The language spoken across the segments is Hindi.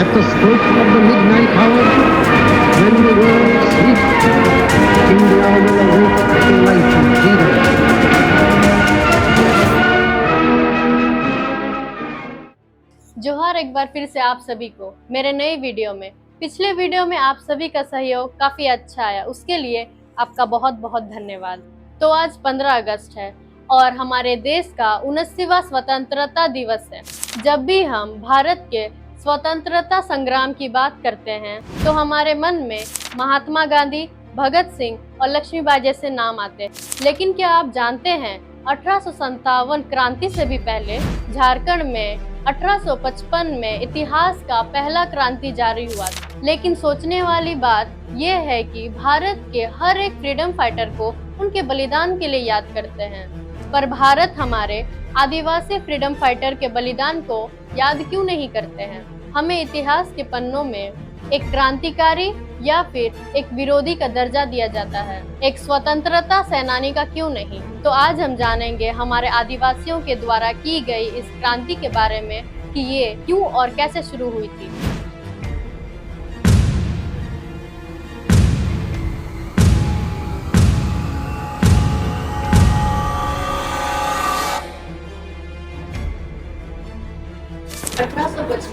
at the stroke of the midnight hour, when the world sleeps, India will awake to life and freedom. जोहार एक बार फिर से आप सभी को मेरे नए वीडियो में। पिछले वीडियो में आप सभी का सहयोग काफी अच्छा आया, उसके लिए आपका बहुत बहुत धन्यवाद। तो आज 15 अगस्त है और हमारे देश का 79वां स्वतंत्रता दिवस है। जब भी हम भारत के स्वतंत्रता संग्राम की बात करते हैं तो हमारे मन में महात्मा गांधी, भगत सिंह और लक्ष्मीबाई जैसे नाम आते हैं। लेकिन क्या आप जानते हैं 1857 क्रांति से भी पहले झारखंड में 1855 में इतिहास का पहला क्रांति जारी हुआ था। लेकिन सोचने वाली बात यह है कि भारत के हर एक फ्रीडम फाइटर को उनके बलिदान के लिए याद करते हैं, पर भारत हमारे आदिवासी फ्रीडम फाइटर के बलिदान को याद क्यों नहीं करते हैं। हमें इतिहास के पन्नों में एक क्रांतिकारी या फिर एक विरोधी का दर्जा दिया जाता है, एक स्वतंत्रता सेनानी का क्यों नहीं। तो आज हम जानेंगे हमारे आदिवासियों के द्वारा की गई इस क्रांति के बारे में कि ये क्यों और कैसे शुरू हुई थी।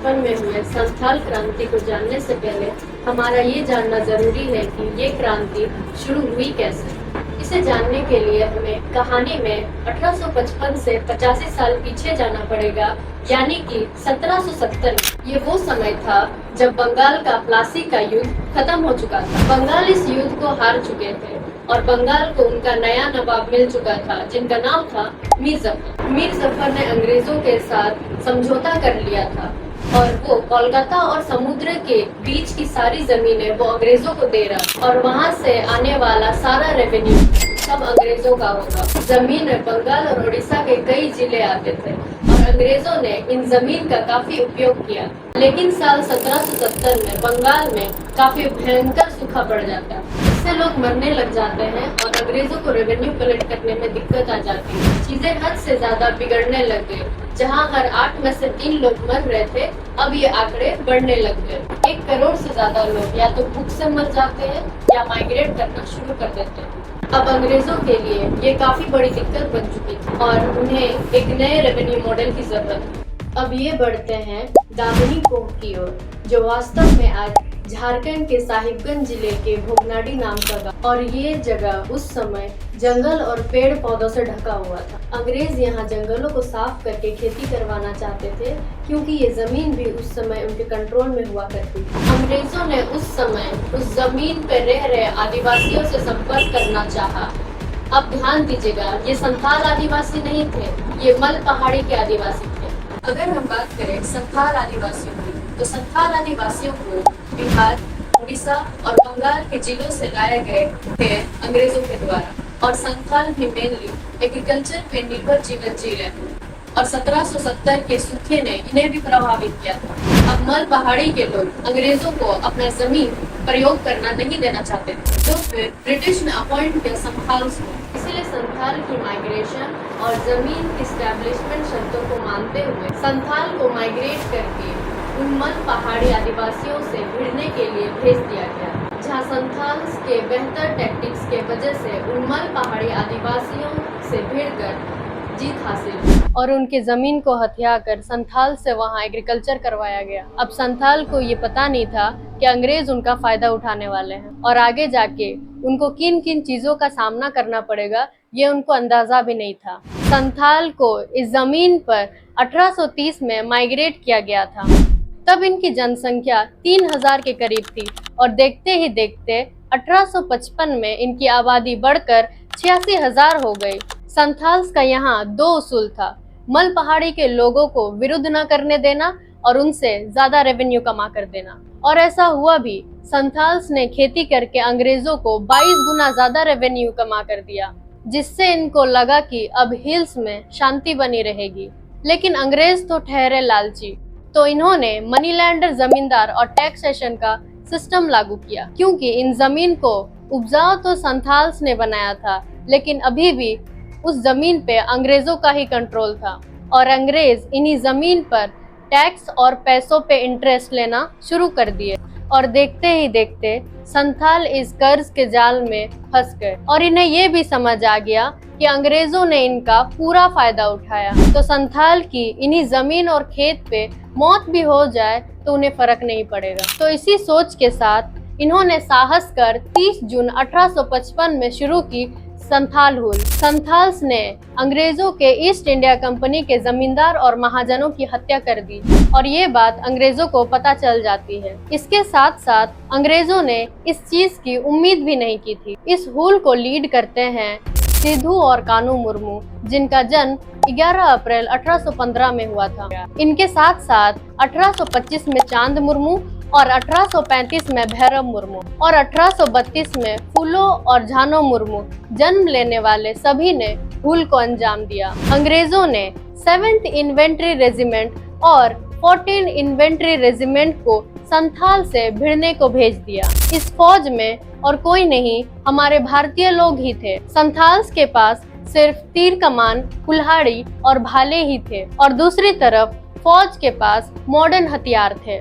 में हुए संथाल क्रांति को जानने से पहले हमारा ये जानना जरूरी है कि ये क्रांति शुरू हुई कैसे। इसे जानने के लिए हमें कहानी में 1855 से 85 साल पीछे जाना पड़ेगा, यानी कि 1770। ये वो समय था जब बंगाल का प्लासी का युद्ध खत्म हो चुका था। बंगाल इस युद्ध को हार चुके थे और बंगाल को उनका नया नवाब मिल चुका था, जिनका नाम था मीर जफर। मीर जफर ने अंग्रेजों के साथ समझौता कर लिया था और वो कोलकाता और समुद्र के बीच की सारी जमीनें वो अंग्रेजों को दे रहा और वहाँ से आने वाला सारा रेवेन्यू सब अंग्रेजों का होगा। जमीन में बंगाल और उड़ीसा के कई जिले आते थे और अंग्रेजों ने इन जमीन का काफी उपयोग किया। लेकिन साल 1770 में बंगाल में काफी भयंकर सूखा पड़ जाता है, इससे लोग मरने लग जाते हैं और अंग्रेजों को रेवेन्यू कलेक्ट करने में दिक्कत आ जाती है। चीजें हद से ज्यादा बिगड़ने लग गई। जहां हर 8 में से 3 लोग मर रहे थे, अब ये आंकड़े बढ़ने लग गए। 1 करोड़ से ज्यादा लोग या तो भूख से मर जाते हैं या माइग्रेट करना शुरू कर देते हैं। अब अंग्रेजों के लिए ये काफी बड़ी दिक्कत बन चुकी थी और उन्हें एक नए रेवेन्यू मॉडल की जरूरत थी। अब ये बढ़ते हैं दामिनी कोह की ओर, जो वास्तव में आज झारखंड के साहिबगंज जिले के भोगनाडी नाम का गाँव, और ये जगह उस समय जंगल और पेड़ पौधों से ढका हुआ था। अंग्रेज यहाँ जंगलों को साफ करके खेती करवाना चाहते थे, क्योंकि ये जमीन भी उस समय उनके कंट्रोल में हुआ करती थी। अंग्रेजों ने उस समय उस जमीन पर रह रहे आदिवासियों से संपर्क करना चाहा। अब ध्यान दीजिएगा, ये संथाल आदिवासी नहीं थे, ये मल पहाड़ी के आदिवासी थे। अगर हम बात करें संथाल आदिवासियों की, तो संथाल आदिवासियों को बिहार, उड़ीसा और बंगाल के जिलों से लाए गए थे अंग्रेजों के द्वारा, और संथाल भी मेनली एग्रीकल्चर पे निर्भर जीवन जी रहे हैं और 1770 के सूखे ने इन्हें भी प्रभावित किया था। अब मल पहाड़ी के लोग अंग्रेजों को अपना जमीन प्रयोग करना नहीं देना चाहते थे, तो फिर ब्रिटिश ने अपॉइंट किया संथाल को। इसलिए संथाल की माइग्रेशन और जमीन की स्टैब्लिशमेंट शर्तों को मानते हुए संथाल को माइग्रेट करके उन मल पहाड़ी आदिवासियों से भिड़ने के लिए भेज दिया गया, जहां संथाल्स के बेहतर टैक्टिक्स के वजह से उन मल पहाड़ी आदिवासियों से भिड़कर जीत हासिल और उनके जमीन को हथिया कर संथाल से वहां एग्रीकल्चर करवाया गया। अब संथाल को ये पता नहीं था कि अंग्रेज उनका फायदा उठाने वाले हैं और आगे जाके उनको किन किन चीजों का सामना करना पड़ेगा, ये उनको अंदाजा भी नहीं था। संथाल को इस जमीन पर 1830 में माइग्रेट किया गया था। तब इनकी जनसंख्या 3000 के करीब थी और देखते ही देखते 1855 में इनकी आबादी बढ़कर 86,000 हो गई। संथाल्स का यहाँ 2 उसूल था, मल पहाड़ी के लोगों को विरुद्ध न करने देना और उनसे ज्यादा रेवेन्यू कमा कर देना, और ऐसा हुआ भी। संथाल्स ने खेती करके अंग्रेजों को 22 गुना ज्यादा रेवेन्यू कमा कर दिया, जिससे इनको लगा कि अब हिल्स में शांति बनी रहेगी। लेकिन अंग्रेज तो ठहरे लालची, तो इन्होंने मनी लैंडर जमींदार और टैक्सेशन का सिस्टम लागू किया, क्योंकि इन जमीन को उपजाऊ तो संथाल्स ने बनाया था, लेकिन अभी भी उस जमीन पे अंग्रेजों का ही कंट्रोल था और अंग्रेज इन्हीं जमीन पर टैक्स और पैसों पे इंटरेस्ट लेना शुरू कर दिए और देखते ही देखते संथाल इस कर्ज के जाल में फंस गए और इन्हें ये भी समझ आ गया कि अंग्रेजों ने इनका पूरा फायदा उठाया, तो संथाल की इन्हीं जमीन और खेत पे मौत भी हो जाए तो उन्हें फर्क नहीं पड़ेगा। तो इसी सोच के साथ इन्होंने साहस कर 30 जून 1855 में शुरू की संथाल हुल। संथाल्स ने अंग्रेजों के ईस्ट इंडिया कंपनी के जमींदार और महाजनों की हत्या कर दी और ये बात अंग्रेजों को पता चल जाती है। इसके साथ साथ अंग्रेजों ने इस चीज की उम्मीद भी नहीं की थी। इस हुल को लीड करते हैं सिद्धू और कानू मुर्मू, जिनका जन्म 11 अप्रैल 1815 में हुआ था। इनके साथ साथ 1825 में चांद मुर्मू और 1835 में भैरव मुर्मू और 1832 में फूलो और झानो मुर्मू जन्म लेने वाले सभी ने हुल को अंजाम दिया। अंग्रेजों ने 7th इन्फेंट्री रेजिमेंट और 14 इन्फेंट्री रेजिमेंट को संथाल से भिड़ने को भेज दिया। इस फौज में और कोई नहीं, हमारे भारतीय लोग ही थे। संथाल्स के पास सिर्फ तीर कमान, कुल्हाड़ी और भाले ही थे और दूसरी तरफ फौज के पास मॉडर्न हथियार थे।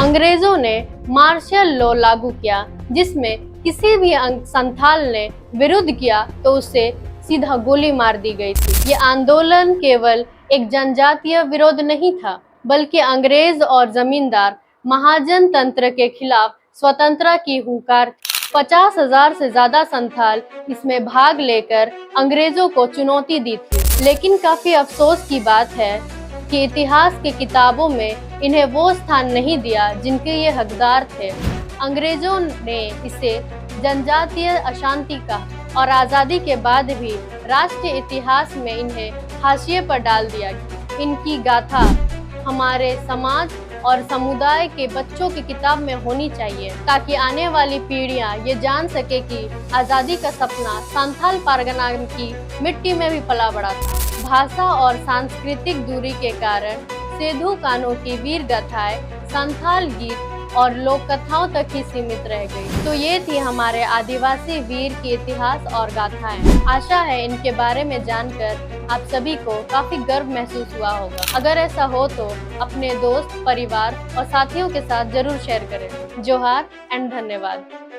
अंग्रेजों ने मार्शल लॉ लागू किया, जिसमें किसी भी संथाल ने विरोध किया तो उसे सीधा गोली मार दी गई थी। ये आंदोलन केवल एक जनजातीय विरोध नहीं था, बल्कि अंग्रेज और जमींदार महाजन तंत्र के खिलाफ स्वतंत्रता की हुंकार। 50,000 से ज्यादा संथाल इसमें भाग लेकर अंग्रेजों को चुनौती दी थी। लेकिन काफी अफसोस की बात है कि इतिहास की किताबों में इन्हें वो स्थान नहीं दिया जिनके ये हकदार थे। अंग्रेजों ने इसे जनजातीय अशांति कहा और आज़ादी के बाद भी राष्ट्रीय इतिहास में इन्हें हाशिए पर डाल दिया। इनकी गाथा हमारे समाज और समुदाय के बच्चों की किताब में होनी चाहिए, ताकि आने वाली पीढ़ियां ये जान सके कि आज़ादी का सपना संथाल परगना की मिट्टी में भी पला बड़ा था। भाषा और सांस्कृतिक दूरी के कारण सेधु कानू की वीर गाथाएं संथाल गीत और लोक कथाओं तक ही सीमित रह गई। तो ये थी हमारे आदिवासी वीर की इतिहास और गाथाएं। आशा है इनके बारे में जानकर आप सभी को काफी गर्व महसूस हुआ होगा। अगर ऐसा हो तो अपने दोस्त, परिवार और साथियों के साथ जरूर शेयर करें। जोहार एंड धन्यवाद।